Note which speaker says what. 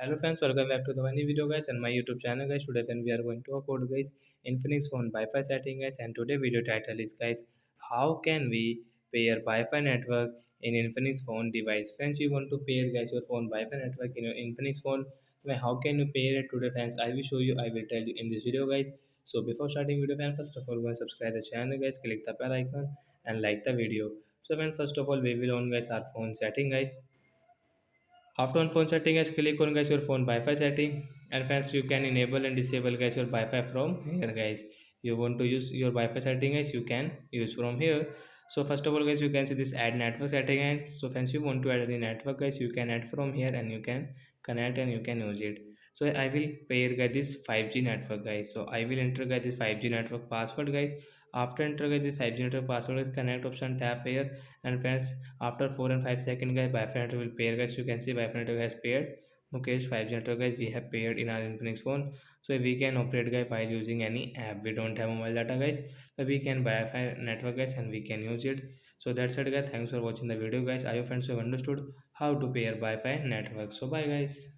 Speaker 1: Hello friends, welcome back to the new video guys and my YouTube channel guys. Today when we are going to upload guys Infinix phone Wi-Fi setting guys, and today video title is guys, how can we pair Wi-Fi network in Infinix phone device. Friends, you want to pair guys your phone Wi-Fi network in your Infinix phone. So how can you pair it today friends? I will show you, I will tell you in this video guys. So before starting video friends, first of all go and subscribe the channel guys, click the bell icon and like the video. So when first of all we will on guys our phone setting guys. After on phone setting guys, click on guys your phone Wi-Fi setting, and friends you can enable and disable guys your Wi-Fi from here guys. You want to use your Wi-Fi setting guys, you can use from here. So first of all guys, you can see this add network setting, and so friends you want to add any network guys, you can add from here and you can connect and you can use it. So I will pair guys this 5G network guys. So I will enter guys this 5G network password guys. After enter guys this 5G network password guys, connect option tap here, and friends after 4 and 5 seconds guys Wi-Fi network will pair guys. You can see Wi-Fi network has paired. Okay, 5G network guys we have paired in our Infinix phone. So we can operate guys while using any app. We don't have mobile data guys, so we can Wi-Fi network guys and we can use it. So that's it guys. Thanks for watching the video guys. I hope friends have understood how to pair Wi-Fi network. So bye guys.